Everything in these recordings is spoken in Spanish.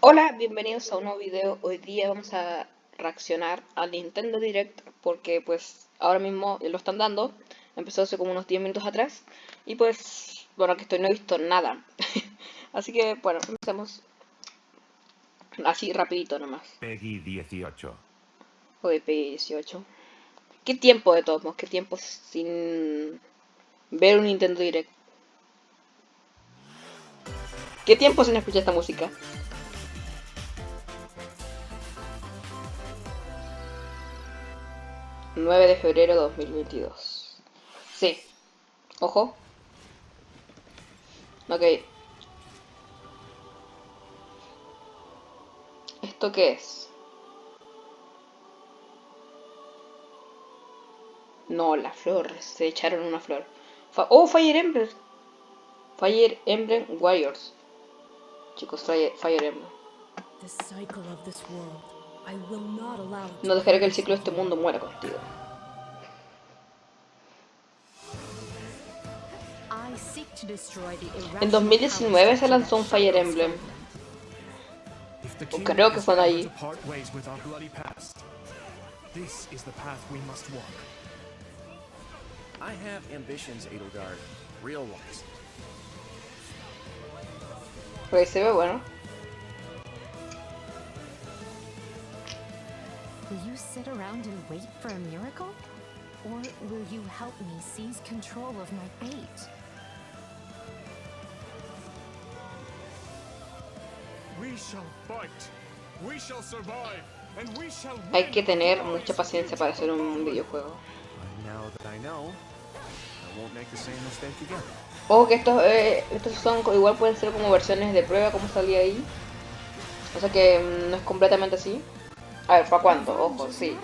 Hola, bienvenidos a un nuevo video. Hoy día vamos a reaccionar al Nintendo Direct porque pues ahora mismo lo están dando. Empezó hace como unos 10 minutos atrás y pues bueno, que estoy no he visto nada. Así que bueno, empecemos así rapidito nomás. Peggy 18. Hoy P18. ¿Qué tiempo de todos modos? ¿Qué tiempo sin ver un Nintendo Direct? ¿Qué tiempo sin escuchar esta música? 9 de febrero de 2022. Sí, ojo. Ok, ¿esto qué es? No, la flor. Se echaron una flor. Oh, Fire Emblem. Fire Emblem Warriors. Chicos, Fire Emblem. No dejaré que el ciclo de este mundo muera contigo. En 2019 se lanzó un Fire Emblem. O creo que fue ahí. I have ambitions, Edelgard. Real ones. Porque se ve bueno. Will you sit around and wait for a miracle? Or will you help me seize control of my fate? We shall fight. We shall survive. And we shall win. Hay que tener mucha paciencia para hacer un videojuego. Now that I know, I won't make the same mistake again. Ojo que estos son igual pueden ser como versiones de prueba como salía ahí. O sea que no es completamente así. A ver, ¿para cuándo? Ojo, sí.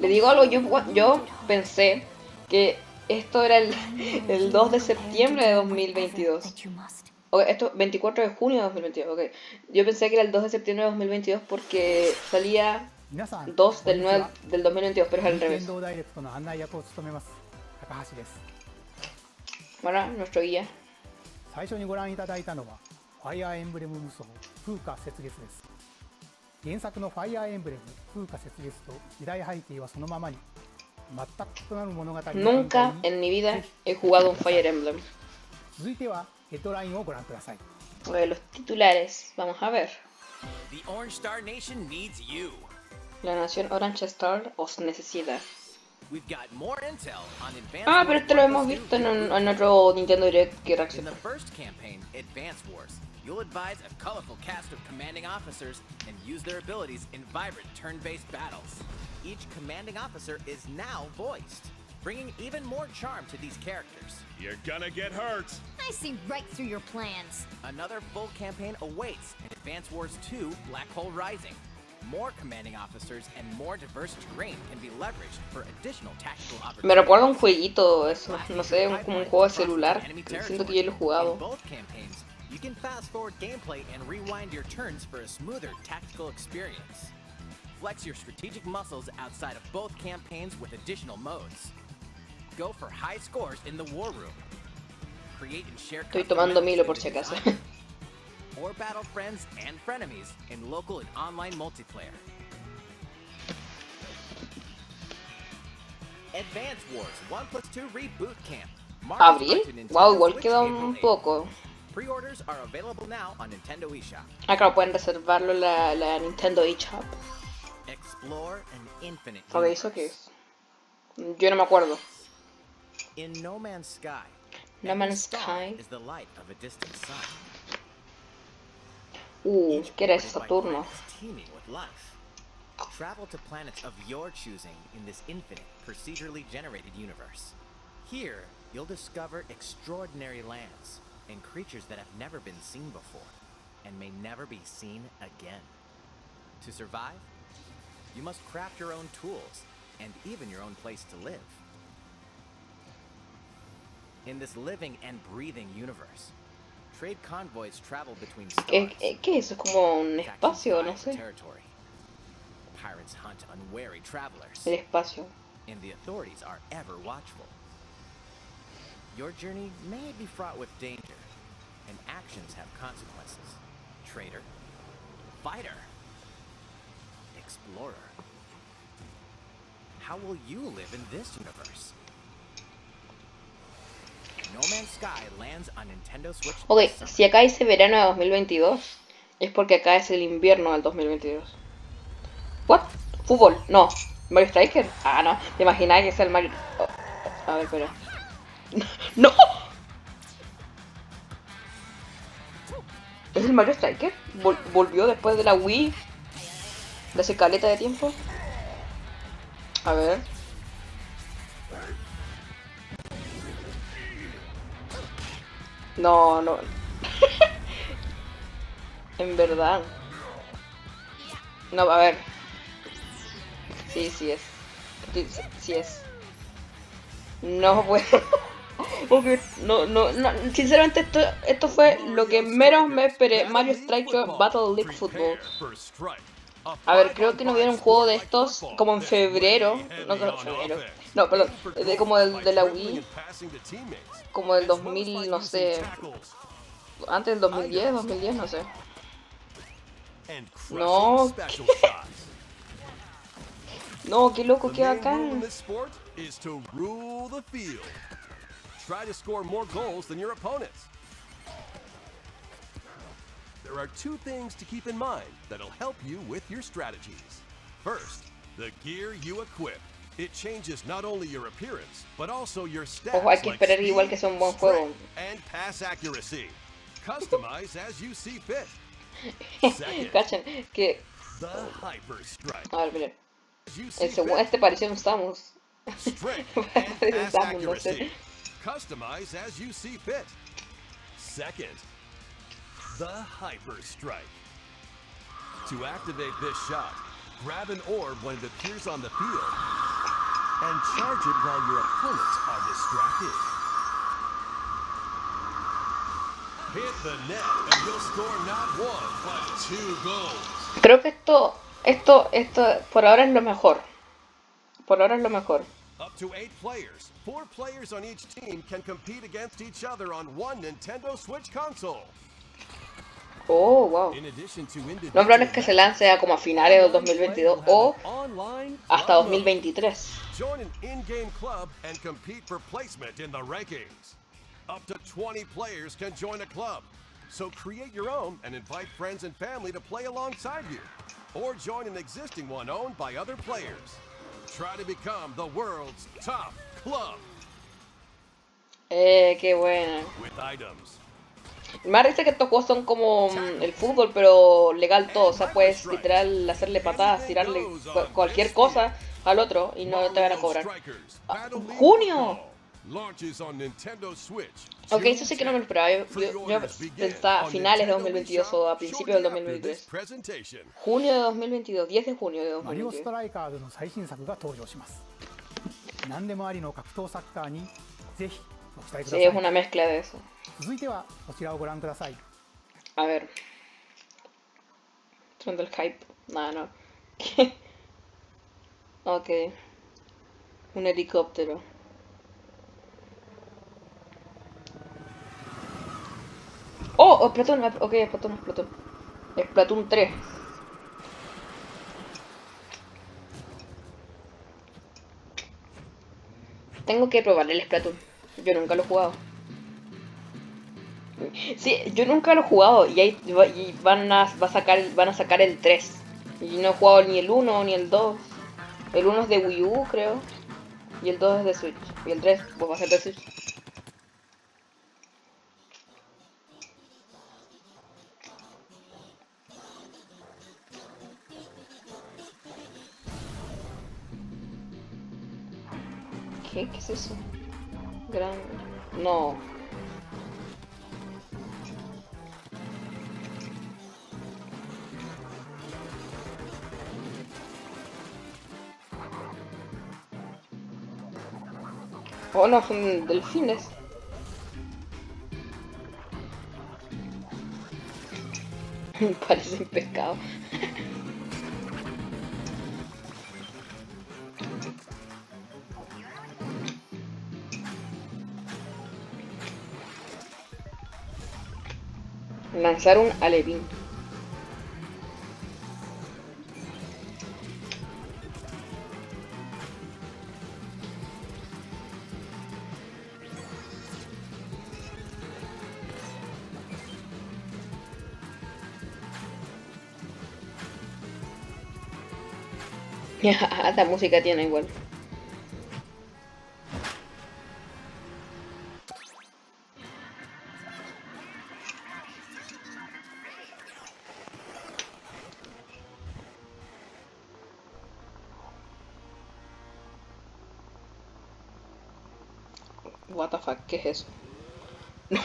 Le digo algo, yo pensé que esto era el 2 de septiembre de 2022. Okay, esto 24 de junio de 2022, ok. Yo pensé que era el 2 de septiembre de 2022 porque salía 2 del 9 del 2022, pero es al revés. Bueno, nuestro guía. 最初にご覧いただいたのはファイアーエンブレム無双風化雪月です。原作のファイアーエンブレム風化雪月と時代背景はそのままに全く異なる物語。 Nunca en mi vida he jugado un Fire Emblem. 続いてはヘッドラインをご覧ください。 Los titulares, vamos a ver. The Orange Star Nation needs you. La nación Orange Star os necesita. We've got more intel on Advance Ah, pero Wars esto lo hemos visto en otro Nintendo Direct que In reaccionó. the first campaign, Advance Wars, you'll advise a colorful cast of commanding officers and use their abilities in vibrant turn-based battles. Each commanding officer is now voiced, bringing even more charm to these characters. You're gonna get hurt. I see right through your plans. Another full campaign awaits in Advance Wars 2 Black Hole Rising. More commanding officers and more diverse terrain can be leveraged for additional tactical opportunities. Me recuerda un jueguito, es más, no sé, como un juego de celular. Siento que yo lo he jugado. In both campaigns, you can fast forward gameplay and rewind your turns for a smoother tactical experience. Flex your strategic muscles outside of both campaigns with additional modes. Go for high scores in the war room. Create and share Estoy tomando Milo por si acaso. or battle friends and frenemies in local and online multiplayer. Advance Wars 1+2 Reboot Camp. ¿Abril? Wow, igual queda un poco. Pre-orders are available now on Nintendo eShop. Acá pueden reservarlo la Nintendo eShop. Explore an infinite Ok, ¿eso qué es? Yo no me acuerdo. In No Man's Sky, No every Man's star Sky. is the light of a distant sun. ¿Qué era ese Each planet Saturno? is teeming with life. Travel to planets of your choosing in this infinite, procedurally generated universe. Here, you'll discover extraordinary lands and creatures that have never been seen before and may never be seen again. To survive, you must craft your own tools and even your own place to live. In this living and breathing universe, trade convoys travel between stars. ¿Qué es eso? ¿Es como un espacio? No sé. Territory. Pirates hunt unwary travelers, El espacio. and the authorities are ever watchful. Your journey may be fraught with danger, and actions have consequences. Traitor, fighter, explorer. How will you live in this universe? No Man's Sky lands on Nintendo Switch. Ok, this summer. si acá dice verano de 2022, es porque acá es el invierno del 2022. ¿What? ¿Fútbol? No. ¿Mario Striker? Ah, no. ¿Te imaginas que sea el Mario...? Oh, a ver, espera. ¡No! ¿Es el Mario Striker? ¿Volvió después de la Wii? ¿De hace caleta de tiempo? A ver. No, no. En verdad. No, a ver. Sí, sí es. Sí es. No puedo. Porque no. Sinceramente esto fue lo que menos me esperé. Mario Striker Battle League Football. A ver, creo que no hubiera un juego de estos como en febrero. No, creo febrero. No, perdón. Como el de la Wii. Como el 2000, no sé. Antes del 2010, no sé. No. No, qué loco, qué bacán. Try to score more goals than your opponents. There are two things to keep in mind that'll help you with your strategies. First, the gear you equip. It changes not only your appearance, but also your stats. Ojo, hay que like esperar igual que sea un buen juego. and pass accuracy. Customize as you see fit. Second, Cachen, que... the hyper strike. A ver, mira. As you see El segundo, fit. este parecía un Samus. Strength Parecía and un pass Samus, no accuracy. sé. Customize as you see fit. Second, the hyper strike. To activate this shot, grab an orb when it appears on the field and charge it while your opponents are distracted. Hit the net and you'll score not one, but 2 goals. Creo que esto por ahora es lo mejor. Por ahora es lo mejor. Up to 8 players. 4 players on each team can compete against each other on one Nintendo Switch console. Oh, wow. In addition to Lo individual más probable es que se lance a como a finales del 2022 o online hasta club mode. 2023. Join an in-game club and compete for placement in the rankings. Up to 20 players can join a club. So create your own and invite friends and family to play alongside you. Or join an existing one owned by other players. Try to become the world's top club Qué bueno. with items. Me parece que estos juegos son como el fútbol, pero legal todo. O sea, puedes literal hacerle patadas, tirarle cualquier cosa al otro y no te van a cobrar. ¡Junio! Ok, eso sí que no me lo esperaba. Yo pensaba a finales de 2022 o a principios del 2023. Junio de 2022, 10 de junio de マリオス 2022. トライカーズの最新作が登場します。何でもありの格闘サッカーにぜひご期待くだ Sí, さ es い。 una mezcla de eso. 続いてはこちらをご覧ください。 A ver. Son del hype. Nada, no. Ok. Un helicóptero. Oh, Splatoon. Ok, Splatoon. Splatoon 3. Tengo que probar el Splatoon. Yo nunca lo he jugado. Sí, yo nunca lo he jugado y van a sacar el 3. Y no he jugado ni el 1 ni el 2. El 1 es de Wii U, creo. Y el 2 es de Switch. Y el 3 pues va a ser de Switch. ¿Qué? ¿Qué es eso? Gran... No. Oh, no, son delfines. Parecen pescado. Lanzar un alevín. La música tiene igual. What the fuck, ¿qué es eso? No.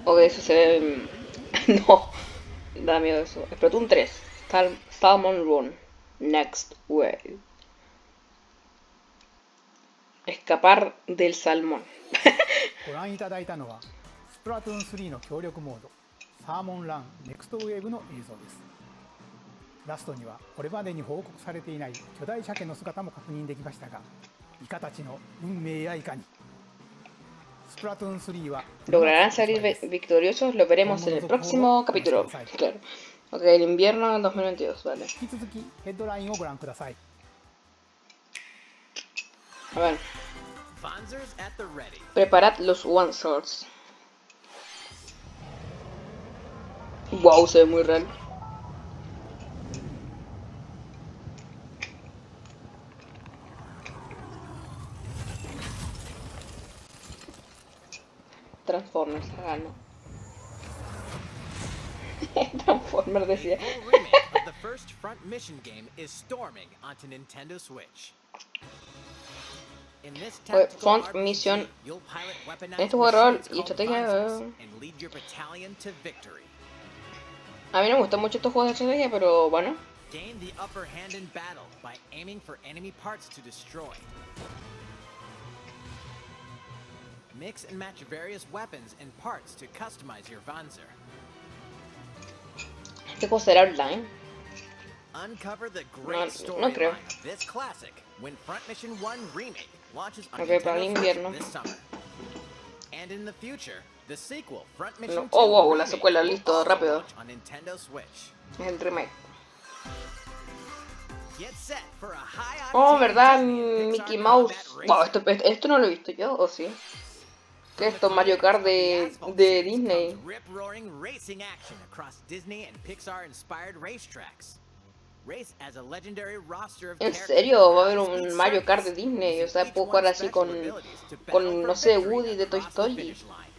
Ok, eso se ve... No. Da miedo eso. Splatoon 3. Salmon Run. Next Wave. Escapar del salmón. ご覧いただいたのはスプラトゥーン3の協力モードサーモンランネクストウェーブの映像です。ラストにはこれまでに報告されていない巨大鮭の姿も確認できましたが、イカたちの運命やいかに。スプラトゥーン3は ¿Lograrán salir victoriosos? Lo veremos en el próximo capítulo. Claro. Ok, el invierno del 2022, vale. 引き続きヘッドラインをご覧ください。 A ver. Vanzers at the ready. Preparad los one swords. Wow, se ve muy real. Transformers, no. Transformers decía. A full remake of the first Front Mission game is storming onto Nintendo Switch. In this tactical Front RPG, Mission. you'll pilot weaponized Este juego de rol machines y called estrategia. Vanzers and lead your battalion to victory. A mí no me gustan mucho estos juegos de estrategia, pero bueno. Gain the upper hand in battle by aiming for enemy parts to destroy. Mix and match various weapons and parts to customize your Vanzer. ¿Este juego será online? Uncover the great No creo. storyline of this classic when Front Mission 1 Remake launches on Ok, para el Nintendo invierno. Switch this summer. And in the future, the sequel, Front Mission 2 Oh, wow, la Remake, secuela, will listo, also rápido. launch on Nintendo Switch. Es el remake. Get set for a high Oh, octane ¿verdad? Disney Mickey Pixar Mouse. combat Wow, racing. esto no lo he visto yo, ¿o sí? ¿Qué es esto? Mario Kart de Disney. Rip-roaring racing action across Disney and Pixar-inspired racetracks. Race as a legendary roster of ¿En characters serio? Va a haber across un each Mario Kart de surface, Disney. O using sea, each puedo jugar one's así special abilities to battle con for no sé, victory Woody de Toy across the Story. finish line.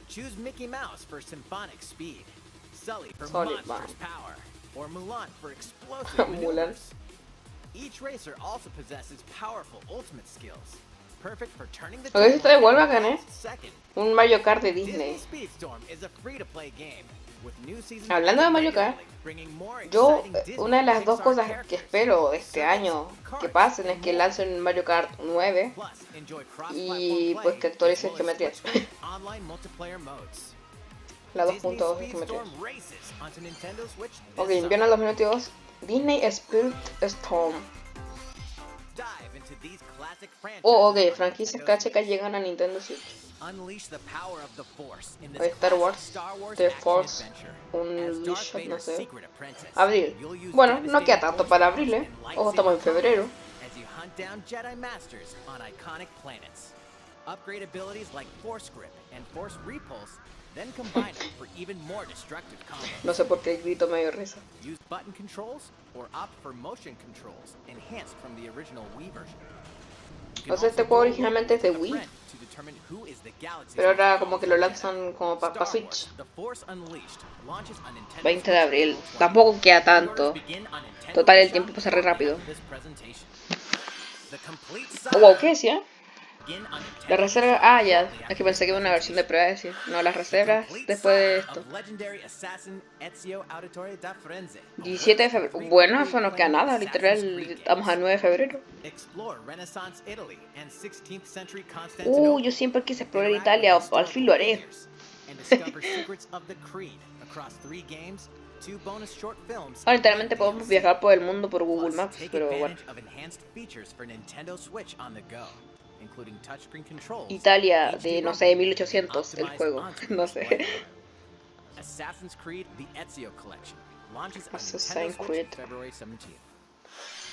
Choose Mickey Mouse for symphonic speed, Sully for Solid monstrous man. power, or Mulan for explosive Mulan. maneuvers. Each racer also possesses powerful ultimate skills, perfect for turning the Ok, esto está igual table bacán, in ¿eh? a second. Un Mario Kart de Disney Disney. Speedstorm is a free-to-play game with new seasons Hablando de Mario Kart, bringing more yo, exciting Disney una de las and dos Pixar cosas que characters, espero de este circuits, año que karts, pasen es and que more. lancen Mario Kart 9 Plus, enjoy y cross-platform pues play que actualicen as well as geometrías. Switch online multiplayer modes. La Disney 2.2 de geometrías. Speedstorm races onto Nintendo Switch this Ok, summer. invierno del 2022. Disney Spirit Storm. Dive into these classic franchises Oh, ok, on franquicias Nintendo KHK Switch. llegan a Nintendo Switch. Unleash the power of the Force in O this Star classic Wars, Star Wars The action Force adventure. As Darth Unleashed, no Vader's sé. secret apprentice, Abril. you'll use Bueno, no queda devastating tanto force para powers abril, ¿eh? and Ojo, estamos en lightsaber febrero. combos as you hunt down Jedi Masters on iconic planets. Upgrade abilities like Force Grip and Force Repulse, then combine them for even more destructive combos. No sé por qué grito medio risa. Use button controls or opt for motion controls enhanced from the original Wii version. You can O sea, este also juego dual originalmente es de wield with a Wii, friend to determine who is the galaxy's pero ahora most como que lo powerful lanzan Jedi. como para Star Switch. Wars, The Force Unleashed launches on Nintendo 20 de Switch abril. April 20. Tampoco queda Pre-orders tanto. begin on Nintendo Total, el eShop tiempo pasa re shortly rápido. after this presentation. The complete Oh, wow, saga ¿qué decía? begin on Nintendo La reserva... eShop Ah, ya. shortly Es after que pensé que this era una versión de presentation. prueba, decir. No, las The reservas complete después de saga esto. of legendary assassin Ezio Auditore da Firenze 17 de febrero. Bueno, eso no queda nada, literal. Estamos a 9 de febrero. Explore Renaissance Italy and 16th century Constantinople. Yo siempre quise explorar Interact Italia, with al fin lo haré. historical figures and discover secrets of the Creed across 3 games, 2 bonus short films. Ahora and literalmente podemos DLC. viajar por el mundo por Google Plus, Maps, take pero bueno. advantage of enhanced features for Nintendo Switch on the go, including touchscreen controls. Italia HD de, no rendering, sé, and 1800 el optimized juego. on-screen No display. sé. Assassin's Creed: The Ezio Collection launches on Assassin's Nintendo Switch Creed. February 17th.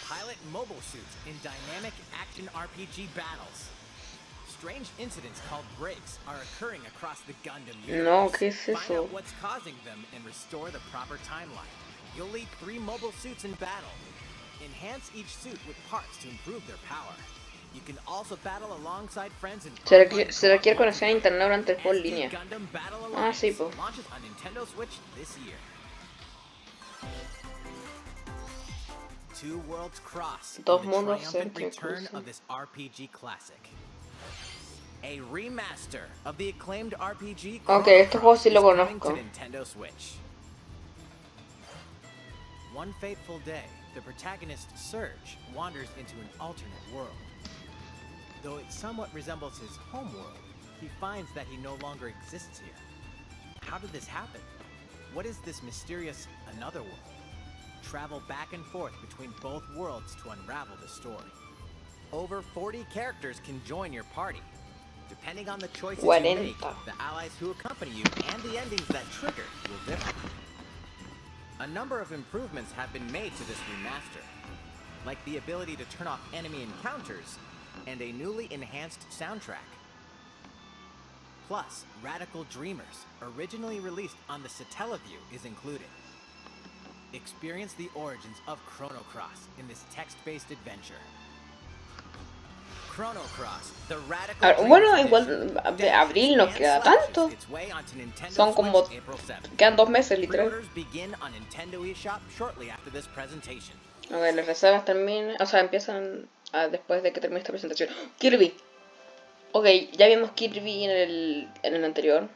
Pilot mobile suits in dynamic action RPG battles. Strange incidents called breaks are occurring across the Gundam universe. No, ¿qué es Find eso? out what's causing them and restore the proper timeline. You'll lead 3 mobile suits in battle. Enhance each suit with parts to improve their power. You can also battle alongside friends in Se requiere conexión a internet durante el juego en línea. Gundam Battle Ah, sí, Alliance pues. launches on Nintendo Switch this year. Two worlds cross in Dos the mundos triumphant se return entrecruzan. of this RPG classic. A remaster of the acclaimed RPG Ok, Chrono este juego Cross sí lo is coming conozco. to Nintendo Switch. One fateful day, the protagonist Surge wanders into an alternate world. Though it somewhat resembles his homeworld, he finds that he no longer exists here. How did this happen? What is this mysterious another world? Travel back and forth between both worlds to unravel the story. Over 40 characters can join your party. Depending on the choices you make, 40. the allies who accompany you and the endings that trigger will differ. A number of improvements have been made to this remaster, like the ability to turn off enemy encounters and a newly enhanced soundtrack. Plus, Radical Dreamers, originally released on the Satellaview, is included. Experience the origins of Chrono Cross in this text-based adventure. Chrono Cross, the Radical Ah, bueno, Dreamers igual Edition, de abril no dashes queda and slashes tanto. its way onto Nintendo Son como, Switch April 7th. quedan 2 meses literal. Pre-orders begin on Nintendo eShop shortly after this presentation. A ver, las reservas terminan, o sea, empiezan después de que termine esta presentación. Kirby. Ok, ya vimos Kirby en el anterior.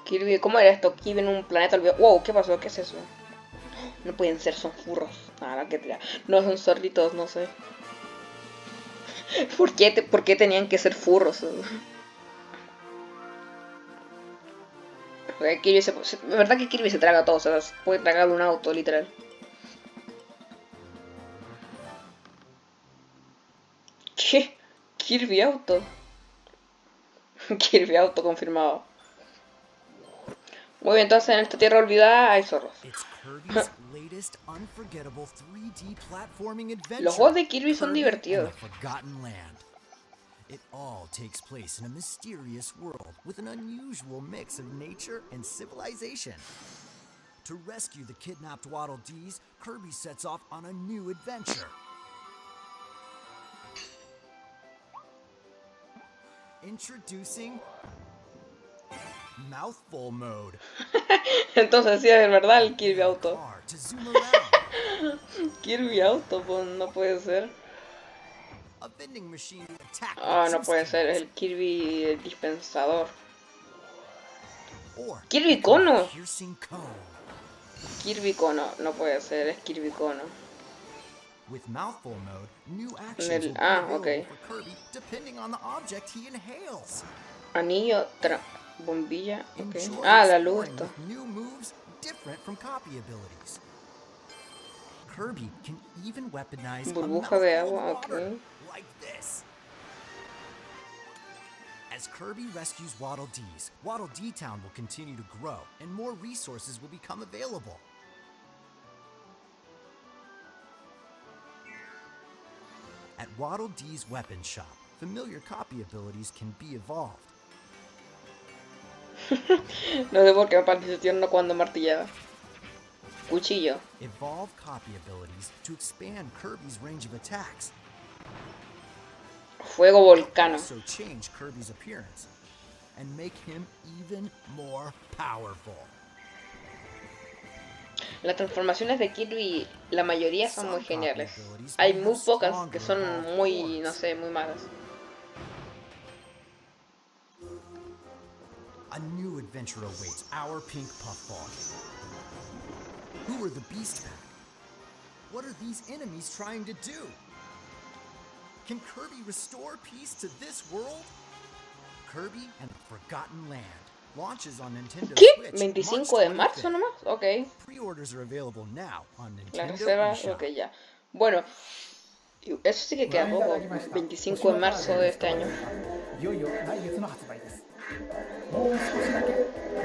Kirby, ¿cómo era esto? Kirby en un planeta olvidado. Wow, ¿qué pasó? ¿Qué es eso? No pueden ser, son furros. Nada, que te... No, son zorritos, no sé. ¿Por qué tenían que ser furros? Kirby ¿verdad que Kirby se traga todo? O sea, se puede tragar un auto, literal. ¿Qué? Kirby Auto. Kirby Auto confirmado. Muy bien, entonces en esta tierra olvidada hay zorros. It's Kirby's latest unforgettable 3D platforming adventure. Los juegos de Kirby son Kirby divertidos. and the Forgotten Land. It all takes place in a mysterious world with an unusual mix of nature and civilization. To rescue the kidnapped Waddle Dees, Kirby sets off on a new adventure. Introducing Mouthful Mode. Entonces sí, es verdad el Kirby Auto. Car to zoom around. Kirby Auto, pues no puede ser. A vending machine to attack Ah, with no juice puede ser, es cans. el Kirby el dispensador. Or Kirby Cono. piercing cone. Kirby Cono, no puede ser, es Kirby Cono. With mouthful mode, new actions El- will be ah, available ok. for Kirby depending on the object he inhales. Anillo, bombilla, ok. Enjoy Ah, la luz exploring esto. with new moves different from copy abilities. Kirby can even weaponize Burbuja a de mouthful agua, of water, ok. like this. As Kirby rescues Waddle Dees, Waddle Dee Town will continue to grow, and more resources will become available. At Waddle Dee's weapon shop, familiar copy abilities can be evolved. No sé por qué me pareció tierno cuando martillaba. Cuchillo. Evolve copy abilities to expand Kirby's range of attacks. Fuego volcano. Also change Kirby's appearance and make him even more powerful. Las transformaciones de Kirby, la mayoría son muy geniales. Hay muy pocas que son muy, no sé, muy malas. A new adventure awaits our pink puffball. Who are the Beast Pack? What are these enemies trying to do? Can Kirby restore peace to this world? Kirby and the Forgotten Land launches on Nintendo ¿Qué? Switch 25 de March marzo 25th. nomás, ok. Pre-orders are available now on La Nintendo reserva, eShop. ok, ya. Bueno, eso sí que queda poco. 25 de marzo de este año. いよいよ来月の発売です。もう少しだけ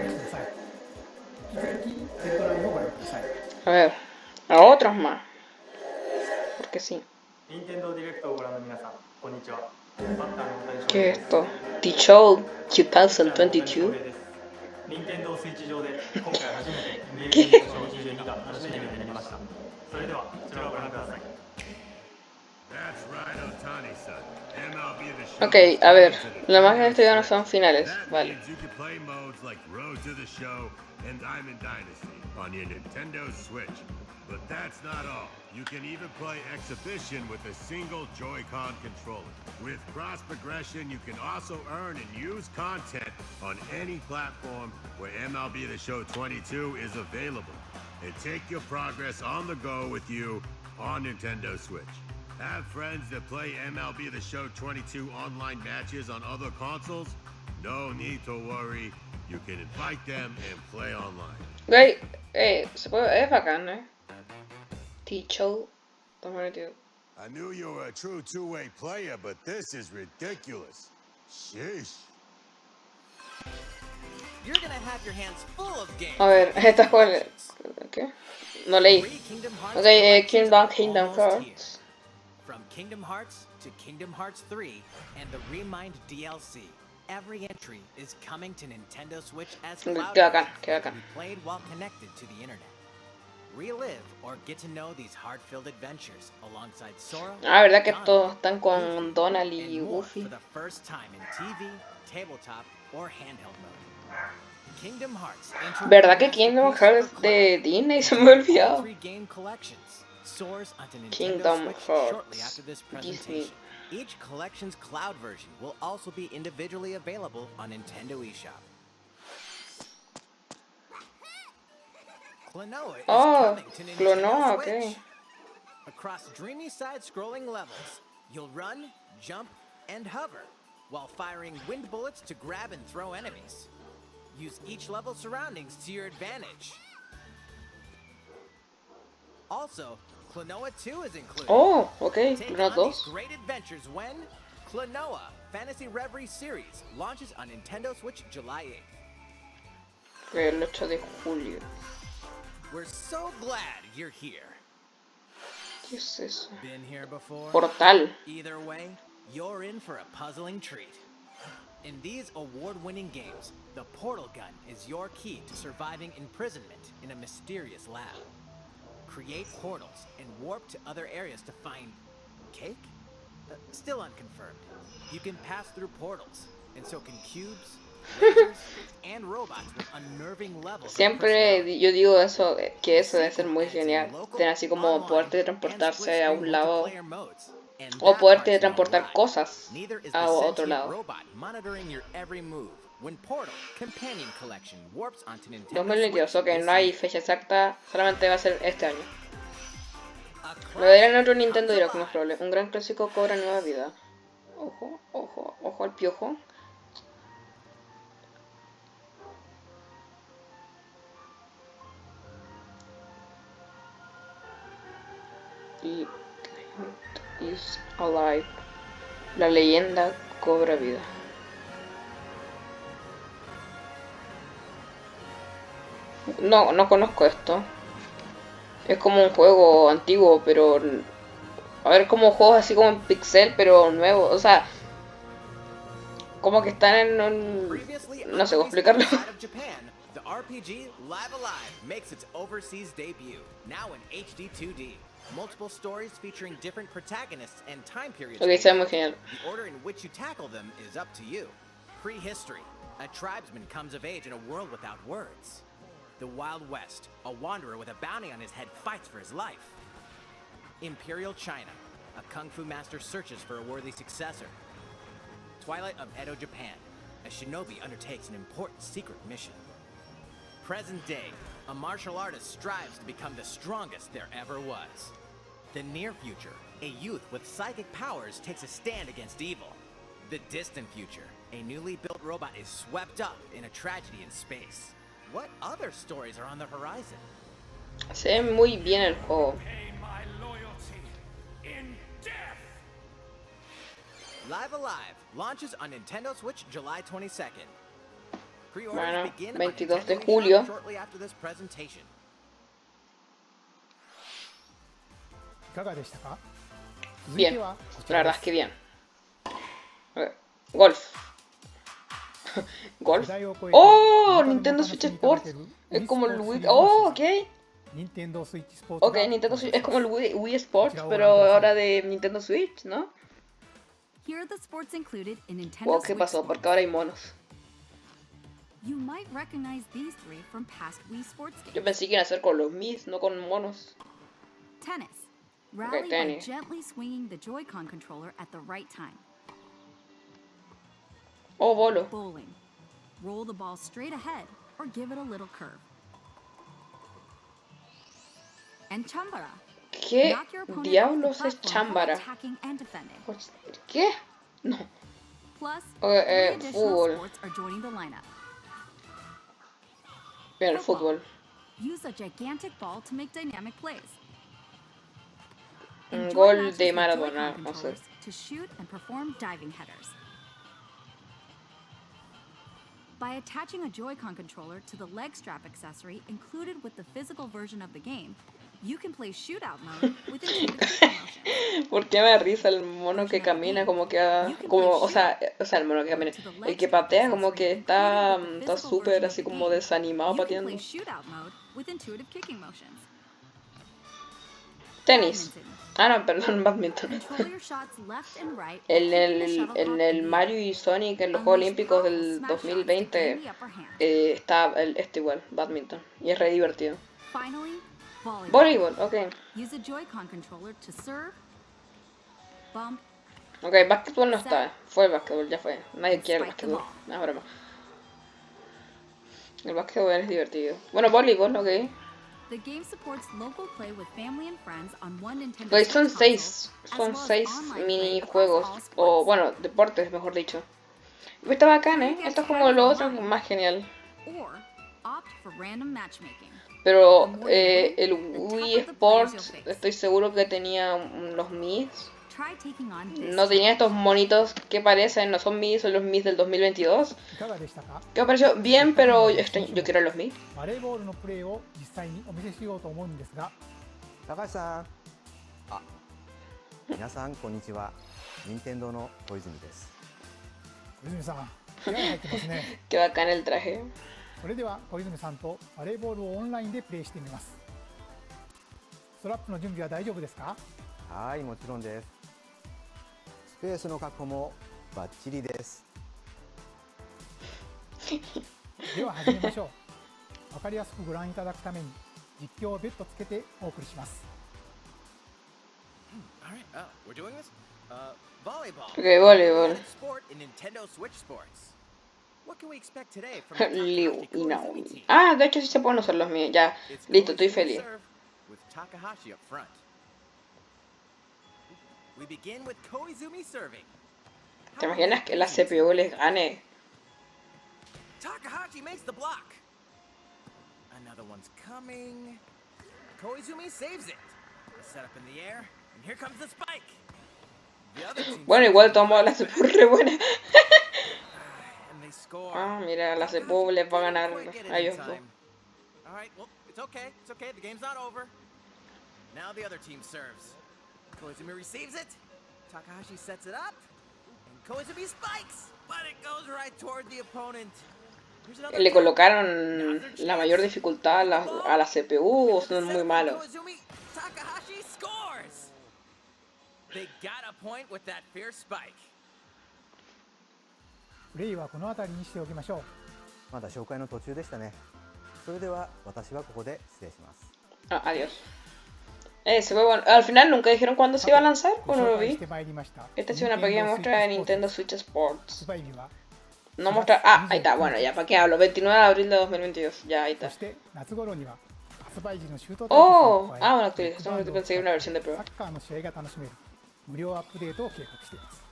ださい。引き続きデッドラインをご覧ください。 A ver, a otros más. Porque sí. 任天堂ディレクトをご覧の皆さん、こんにちは。バッターの大将 ¿Qué で es す。 esto? T-Show こちらの大将 2022. です。任天堂スイッチ上で今回初めて NBA 2022が楽しめるようになりました。それではこちらをご覧ください。 That's right, Otani-san. MLB The Show. Ok, a ver, la magia de este video no son finales, That vale. means you can play modes like Road to the Show and Diamond Dynasty on your Nintendo Switch. But that's not all. You can even play Exhibition with a single Joy-Con controller. With cross progression, you can also earn and use content on any platform where MLB The Show 22 is available. And take your progress on the go with you on Nintendo Switch. Have friends that play MLB The Show 22 online matches on other consoles? No need to worry. You can invite them and play online. Güey, se puede, es bacán, T-Show 2022. I knew you were a true two-way player, but this is ridiculous. Sheesh. You're gonna have your hands full of games. A ver, esta cuál es. ¿Qué? No leí. Free Kingdom Hearts Ok, collections Kingdom are almost Hearts. here. From Kingdom Hearts to Kingdom Hearts 3 and the Remind DLC, every entry is coming to Nintendo Switch as cloud Qué bacán, versions qué that bacán. can be played while connected to the internet. Relive or get to know these heart-filled adventures alongside Sora, Ah, ¿verdad que Donald, estos están con Goofy, Donald y and more Goofy? for the first time in TV, tabletop, or handheld mode. Kingdom Hearts entry ¿Verdad que masterpiece Kingdom for Hearts Club. de Disney? Se me ha All olvidado. three game collections soars onto Nintendo Kingdom Switch Hearts, shortly after this presentation. Disney. Each collection's cloud version will also be individually available on Nintendo eShop. Klonoa is Oh, coming to Nintendo Klonoa, Switch. okay. Across dreamy side-scrolling levels, you'll run, jump, and hover while firing wind bullets to grab and throw enemies. Use each level's surroundings to your advantage. Also, Klonoa 2 is included. Oh, ok, Take Klonoa on these 2. great adventures when Klonoa Fantasy Reverie Series launches on Nintendo Switch July 8th. El 8 de julio. We're so glad you're here. ¿Qué es eso? Been here before? Portal. Either way, you're in for a puzzling treat. In these award-winning games, the portal gun is your key to surviving imprisonment in a mysterious lab. Create portals and warp to other areas to find cake? Still unconfirmed. You can pass through portals, and so can cubes, lasers, and robots with unnerving levels of Siempre personality. yo digo eso, que eso debe ser muy genial. Tener así como poder transportarse a un lado o poder transportar cosas a otro lado. Robot monitoring your every move. When Portal Companion Collection warps onto Nintendo 2022, Switch ok, this no hay year. fecha exacta, solamente va a ser este año. A Lo dirán en otro classic Nintendo comes Direct, no es alive. probable. Un gran clásico cobra nueva vida. Ojo, ojo, ojo al piojo. Y is alive. La leyenda cobra vida. No, no conozco esto. Es como un juego antiguo, pero... A ver, como juegos así como en pixel, pero nuevos. O sea... Como que están en un... Previously No sé cómo unreleased explicarlo. outside of Japan, the RPG Live Alive makes its overseas debut, now in HD 2D. Multiple stories featuring different protagonists and time periods. Ok, se ve muy genial. The order in which you tackle them is up to you. Prehistory. A tribesman comes of age in a world without words. The Wild West. A wanderer with a bounty on his head fights for his life. Imperial China. A kung fu master searches for a worthy successor. Twilight of Edo, Japan. A shinobi undertakes an important secret mission. Present day. A martial artist strives to become the strongest there ever was. The near future. A youth with psychic powers takes a stand against evil. The distant future. A newly built robot is swept up in a tragedy in space. What other stories are on the horizon? Se ve muy bien el juego. Pay my loyalty in death. Live Alive launches on Nintendo Switch July 22nd. Pre-orders Bueno, begin on 22 de Nintendo eShop julio. shortly after this presentation. いかがでしたか？続い Bien, てはこち la ら verdad で es す。 que bien. A ver, golf. 世 Golf. 代を超えて Oh, 中でも Nintendo 楽し Switch みいただけ Sports. る Es Wii como el Sports Wii. シリーズの Oh, 新作 ok. Nintendo Switch Sports Ok, が Nintendo 登 Switch 場 es しま como el す。 Wii Sports, こちらをご覧 pero ください。 ahora de Nintendo Switch, ¿no? Here are the sports included in Nintendo Wow, ¿qué Switch pasó? Sports. Porque ahora hay monos. You might recognize these three from past Wii Sports Yo games. pensé que iban a hacer con los Mis, no con monos. Tennis. Rally by tennis. gently swinging the Joy-Con controller at the right time. Oh, bolo. Bowling. Roll the ball straight ahead or give it a little curve. And chambara. ¿Qué Knock your opponent off the diablos es platform while chambara? attacking and defending. ¿Qué? No. Plus, Ok, three additional fútbol. sports are joining the lineup. Bien, el Football. fútbol. Use a gigantic ball to make dynamic plays. Un Enjoy gol matches de with Maradona, Joy-Con no sé. controllers to shoot and perform diving headers. By attaching a Joy-Con controller to the leg strap accessory included with the physical version of the game, you can play shootout mode with intuitive kicking motions. ¿Por qué me da risa el mono que camina como que como, o sea, el mono que camina, el que patea como que está súper así como desanimado You can play pateando. shootout mode with intuitive kicking motions. Tenis. Badminton. Ah, no, perdón, badminton. Control your shots left and right while En keeping the el, shuttlecock en in el the Mario air. y Sonic en los Juegos Unleash Olímpicos powerful del smash shots to 2020 gain the upper hand. está este igual, badminton. Y es re divertido. Finally, volleyball. Voleibol, ok. Use a Joy-Con controller to serve, bump, Ok, básquetbol no está. Fue el básquetbol, ya fue. Nadie quiere el spike the básquetbol. ball. No, broma. El básquetbol es divertido. Bueno, voleibol, ok. The game supports local play with family and friends on one Nintendo Ok, Switch son console, son as well as seis online play minijuegos. across all sports. O bueno, deportes, mejor dicho. Está bacán, You ¿eh? get Esto es to como have lo fun otro online. más genial. Or opt for random matchmaking. Pero The more you win, el the Wii tougher the players you'll Sports, face. estoy seguro que tenía los Mis. Try taking on this No tenía challenge. estos monitos que parecen, no son Mis, son los Mis del 2022. いかがでしたか？ Que me pareció bien, pero yo quiero los Mis. バレーボールのプレーを実際にお見せしようと思うんですが、高橋さん、あ、皆さんこんにちは。任天堂の小泉です。小泉さん、気合い入ってますね。 Qué bacán el traje. それでは小泉さんとバレーボールをオンラインでプレイしてみます。ストラップの準備は大丈夫ですか？はい、もちろんです。スペースの確保もバッチリです。では始めましょう。わかりやすくご覧いただくために実況を別途つけてお送りします。 Alright, we're doing this? Volleyball. Ok, voleibol. Sport in Nintendo Switch Sports. What can we expect today from Liu Takahashi y Koizumi Naomi. team? Ah, de hecho sí se pueden usar los míos. Ya, It's listo, estoy Koizumi feliz. serve with Takahashi up front. We begin with Koizumi serving. ¿Te imaginas que la CPU les gane? Takahashi makes the block. Another one's coming. Koizumi saves it. The setup in the air, and here comes the spike. The other team Bueno, igual tomo la CPU re buena. and they score. Ah, mira, la CPU les va a ganar Couldn't quite get it a in ellos dos. time. All right, well, it's okay. It's okay. The game's not over. Now the other team serves. Koizumi receives it. Takahashi sets it up. And Koizumi spikes, but it goes right toward the opponent. Here's another Le turn. colocaron la mayor dificultad a la CPU o son muy malos. Koizumi, Takahashi scores. They got a point with that fierce spike. プレイはこの辺りにしておきましょう。まだ紹介の途中でしたね。それでは私はここで失礼します。 Ah, adiós. Se fue bueno. Al final nunca dijeron cuándo se iba a lanzar, ご o no 紹 lo 介 vi. してまいりました。 Esta ha sido una pequeña muestra de Nintendo Switch Sports. 発売日は No mostrar. Ah, ahí está, bueno, ya, ¿para qué hablo? 29 de abril de 2022. Ya, ahí そ está. して夏頃には発売時のシュート Oh, 対決に ah, una 加え actualización. Yo pensé que era una versión de サ prueba. ッカーの試合が楽しめる無料アップデートを計画しています。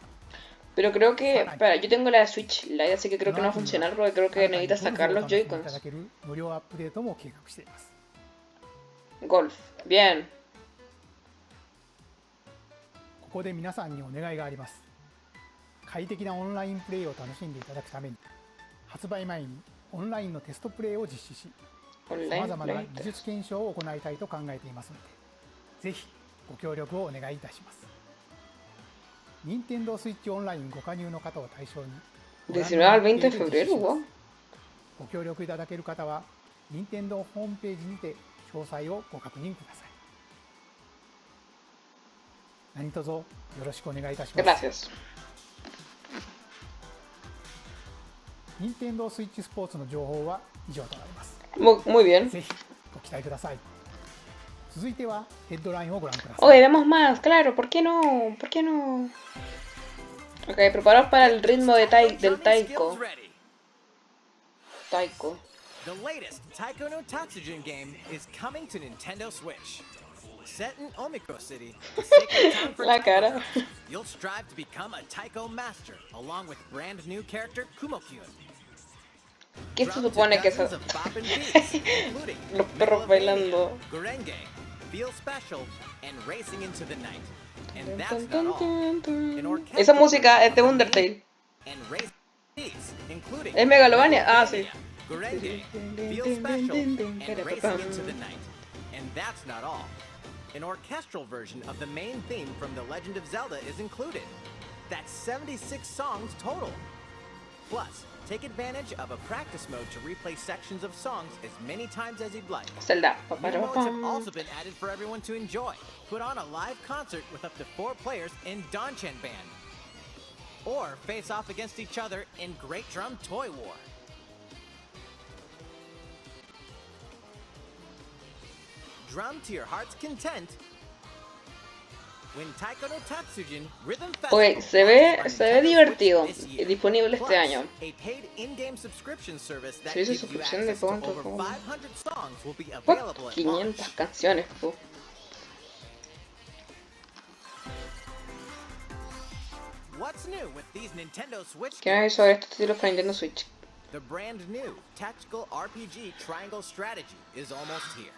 Pero creo que. Espera, yo tengo la Switch Lite, así que creo que no va a funcionar porque creo que necesitas sacar los いただ Joy-Cons. ける無料アップデートも計画しています。 Golf. Bien. ここで皆さんにお願いがあります。快適なオンラインプレイを楽しんでいただくために発売前にオンラインのテストプレイを実施し、さまざまな技術検証を行いたいと考えていますので、ぜひご協力をお願いいたします。任天堂スイッチオンラインご加入の方を対象に、19 al 20 de febrero, wow. ご協力いただける方は、任天堂ホームページにて詳細をご確認ください。何卒よろしくお願いいたします。Gracias. 任天堂スイッチスポーツの情報は以上となります。Muy bien. ぜひご期待ください。続いてはヘッドラインをご覧ください。Oye, vemos más, claro, ¿por qué no? ¿Por qué no? Ok, preparados para el ritmo de del taiko. Taiko. The latest Taiko no Tatsujin game is coming to Nintendo Switch. Set in Omiko City, the sacred town for La taiko cara. lovers, you'll strive to become a taiko master, along with brand new character Kumo-kyun. ¿Qué se supone que son? Los perros bailando. Gurenge, Feel Special, and Racing into the Night. And that's not all. Esa música es de Undertale. ¿Es Megalovania? Ah, sí. Gurenge, Feel Special, and Racing into the Night. And that's not all. An orchestral version of the main theme from The Legend of Zelda is included. That's 76 songs total. Plus, take advantage of a practice mode to replay sections of songs as many times as you'd like. Zelda. New modes have also been added for everyone to enjoy. Put on a live concert with up to 4 players in Danchan Band. Or face off against each other in Great Drum Toy War. Drum to your heart's content. When Taiko no Tatsujin Rhythm Oye, Festival se ve divertido y disponible este año. A paid in-game subscription service that Servicio de gives you suscripción de access to pronto over como 500 songs will be available at 500 launch. canciones, po. What's new with these Nintendo Switch ¿Qué hay sobre estos títulos para Nintendo Switch? The brand new tactical RPG Triangle Strategy is almost here.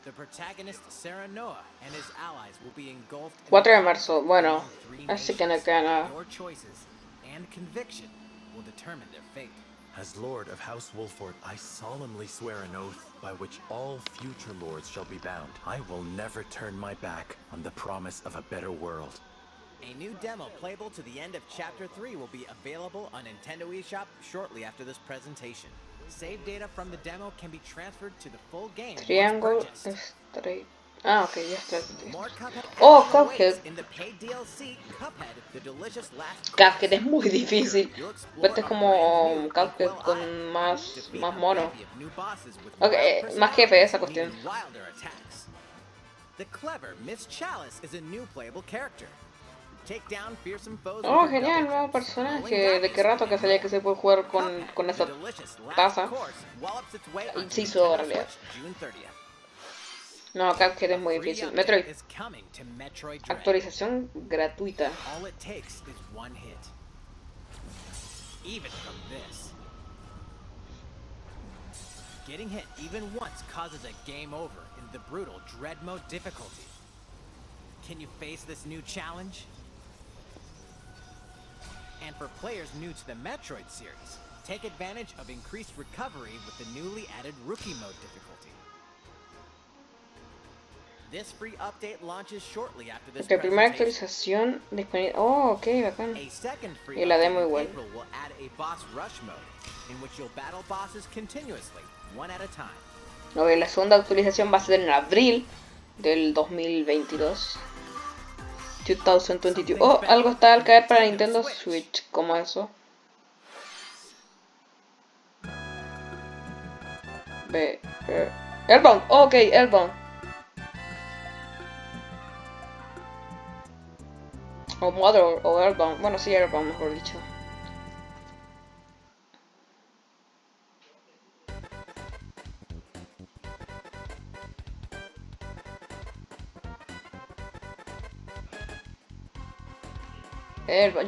The protagonist Sarah Noah and his allies will be engulfed in 4 de marzo, bueno, three así que no nations. queda nada. Your choices and conviction will determine their fate. As Lord of House Wolford, I solemnly swear an oath by which all future lords shall be bound. I will never turn my back on the promise of a better world. A new demo playable to the end of Chapter 3 will be available on Nintendo eShop shortly after this presentation. Save data from the demo can be transferred to the full game. Triangle Straight. Ah, ok, ya está. More Cuphead Oh, action Cuphead. awaits in the paid DLC Cuphead, the delicious last Cuphead es muy difícil. You'll explore Este es a como brand new Cuphead Inkwell con Island. más Defeat mono. a bevy of new bosses with Ok, wild más jefe esa personalities cuestión. and wilder attacks. The clever Miss Chalice is a new playable character. Take down fearsome foes Oh, with your genial, double nuevo jumps, personaje. rolling ¿De qué rato que sabía que se puede jugar con esa The delicious last taza? course wallops its way Y onto se hizo Nintendo realidad. Switch June 30th. No, Cuphead es muy Free difícil. update Metroid. is coming to Metroid Dread. Actualización gratuita. All it takes is one hit. Even from this. Getting hit even once causes a game over in the brutal Dread Mode difficulty. Can you face this new challenge? And for players new to the Metroid series, take advantage of increased recovery with the newly added Rookie Mode difficulty. This free update launches shortly after this La primera presentation. actualización disponible. Oh, ok, bacán. A second free Y la update demo in igual. April will add a boss rush mode, in which you'll battle bosses continuously, one at a time. No, la segunda actualización va a ser en abril del 2022. 2022. Oh, algo está al caer para Nintendo Switch. ¿Cómo eso? Airbound. Oh, ok, Airbound. O Mother o Airbound. Bueno, sí, Airbound, mejor dicho.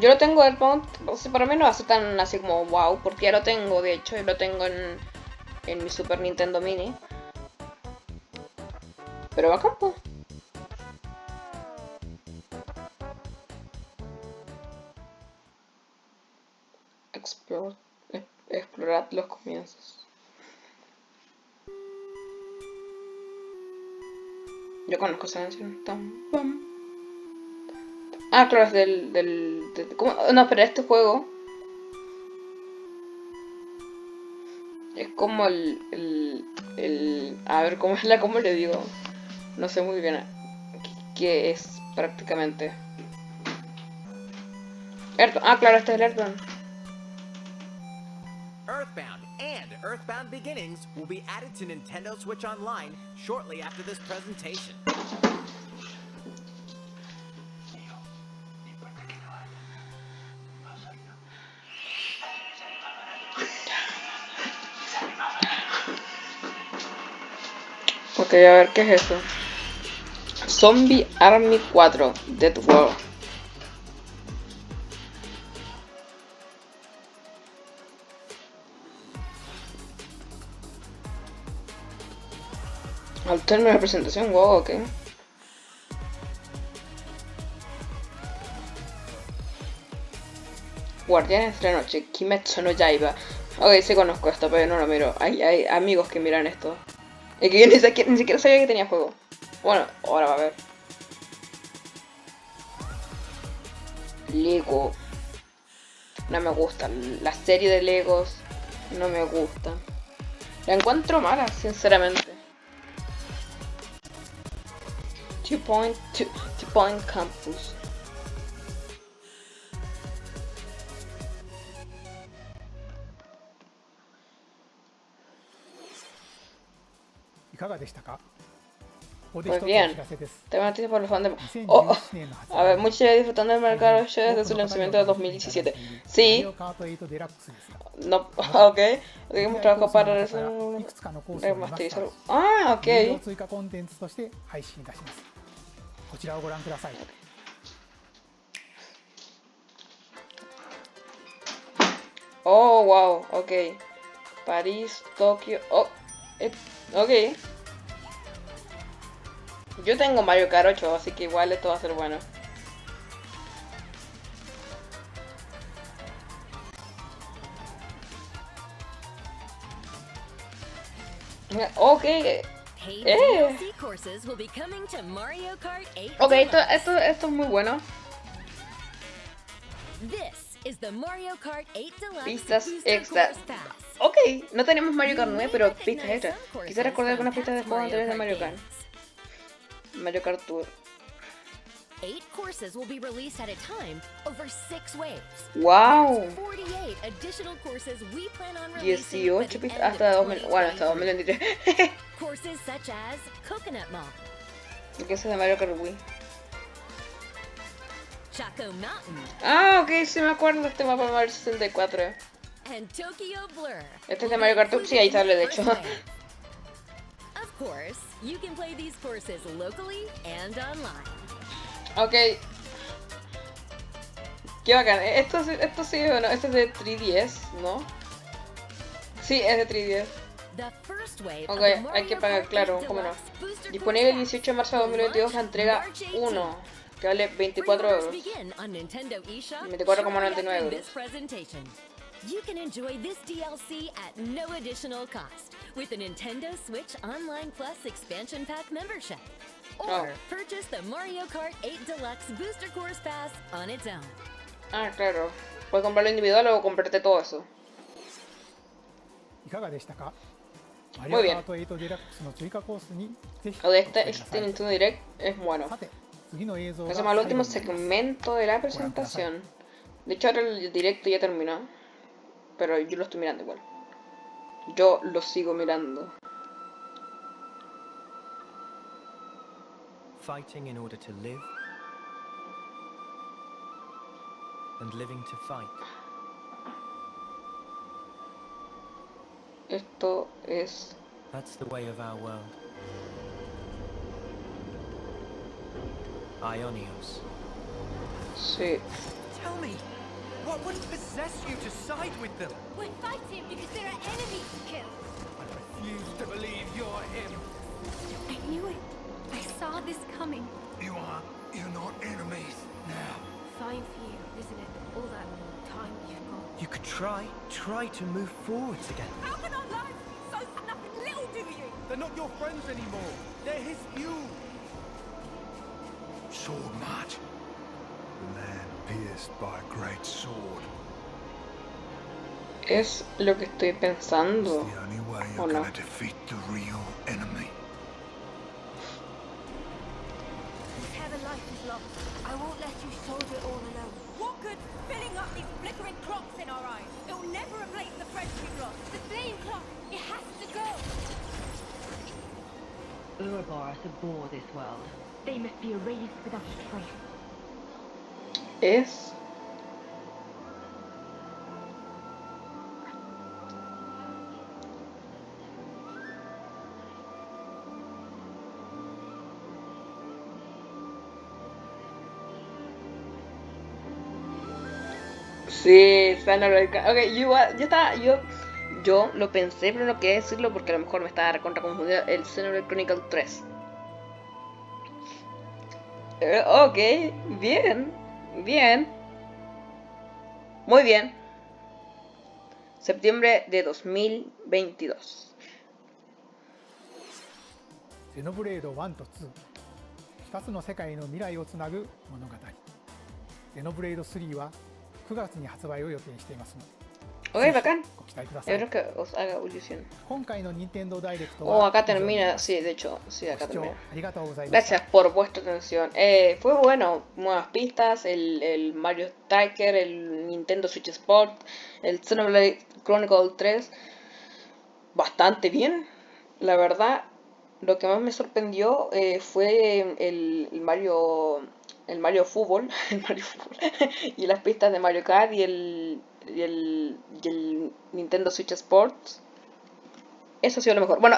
Yo lo tengo Airbound, o sea, para mí no va a ser tan así como wow, porque ya lo tengo, de hecho, yo lo tengo en mi Super Nintendo Mini. Pero va a campo. Explorad los comienzos. Yo conozco esa canción. Ah, claro, es ¿cómo? No, pero este juego es como a ver, ¿cómo le digo? No sé muy bien qué es prácticamente. Ah, claro, este es el Earthbound. Earthbound and Earthbound Beginnings will be added to Nintendo Switch Online shortly after this presentation. Ok, a ver, ¿qué es eso? Zombie Army 4 Dead World. Al término de la presentación, wow, ok. Guardianes de la Noche, Kimetsu no Yaiba. Ok, sí conozco esto, pero no lo miro. Hay amigos que miran esto. Y que yo ni siquiera sabía que tenía juego. Bueno, ahora va a ver. Lego. No me gusta. La serie de Legos no me gusta. La encuentro mala, sinceramente. Two Point Campus. いかがでしたか。 Pues bien, tengo noticias por los fans de... a ver, muchos ya disfrutando del mercado desde su lanzamiento de 2017. Sí. No, ok. Hemos trabajado para remasterizar. Ah, ok. Oh, wow, ok. París, Tokio... Oh, ok. Yo tengo Mario Kart 8, así que igual esto va a ser bueno. Ok. Ok, esto es muy bueno. Pistas extras. Ok, no tenemos Mario Kart 9, pero pistas extras. Quisiera recordar algunas pistas de juegos anteriores de Mario Kart. Mario Kart Tour. 8 courses will be released at a time over 6 waves. Wow. 48 additional courses we plan on releasing 18 pistas hasta 2023. Courses such as Coconut Mall. ¿Qué es de Mario Kart Wii? Chaco Mountain. Ah, ok, sí me acuerdo de este mapa de Mario 64. And Tokyo Blur. Este es de Mario Kart Tour, sí, ahí sale de hecho. Of course, you can play these courses locally and online. Ok. Qué bacán. Esto sí, bueno, esto es de 3DS, ¿no? Sí, es de 3DS. Ok, hay que pagar, claro, cómo no. Disponible el 18 de marzo de 2022 la entrega 1, que vale 24 euros. 24,99 euros. You can enjoy this DLC at no additional cost with a Nintendo Switch Online Plus Expansion Pack membership. Or purchase the Mario Kart 8 Deluxe Booster Course Pass on its own. Ah, claro. Puedes comprarlo individual o comprarte todo eso. Muy bien. Este Nintendo Direct es bueno. Pasamos al último segmento de la presentación. De hecho, ahora el directo ya terminó. Pero yo lo estoy mirando igual. Yo lo sigo mirando. Fighting in order to live, and living to fight. Esto es... That's the way of our world. Ionios. Sí. Tell me, what would possess you to side with them? We're fighting because there are enemies to kill. I refuse to believe you're him. I knew it. I saw this coming. You're not enemies now. Fine for you, isn't it? All that time you've got You could try to move forwards again. How can our lives be so for nothing little, do you? They're not your friends anymore. They're his few. Sword march. The land pierced by a great sword. Es lo que estoy pensando. It's the only way ¿O you're no? gonna defeat the real enemy. Whatever life is lost, I won't let you soldier it all alone. What good filling up these flickering clocks in our eyes? It will never replace the friends we've lost. The flame clock, it has to go. Ouroboros abhor this world. They must be erased without a trace. Es... Sí, yo lo pensé, pero no quería decirlo porque a lo mejor me estaba recontra confundido. El Xenoblade Chronicle 3. Ok, bien, bien, muy bien. Septiembre de 2022. ゼノブレード1と2、2つの世界の未来をつなぐ物語。ゼノブレード3は9月に発売を予定していますので、 Ok, bacán. ご期待ください。 Espero que os haga ilusión. 今回の任天堂ダイレクト Oh, は acá termina. Sí, de hecho, sí, ご acá 視聴 termina. ありがとうございました。 Gracias por vuestra atención. Fue bueno, nuevas pistas, el Mario Striker, el Nintendo Switch Sport, el Xenoblade Chronicle 3. Bastante bien, la verdad. Lo que más me sorprendió fue el Mario Fútbol, el Mario Fútbol y las pistas de Mario Kart y el Nintendo Switch Sports. Eso ha sido lo mejor. Bueno,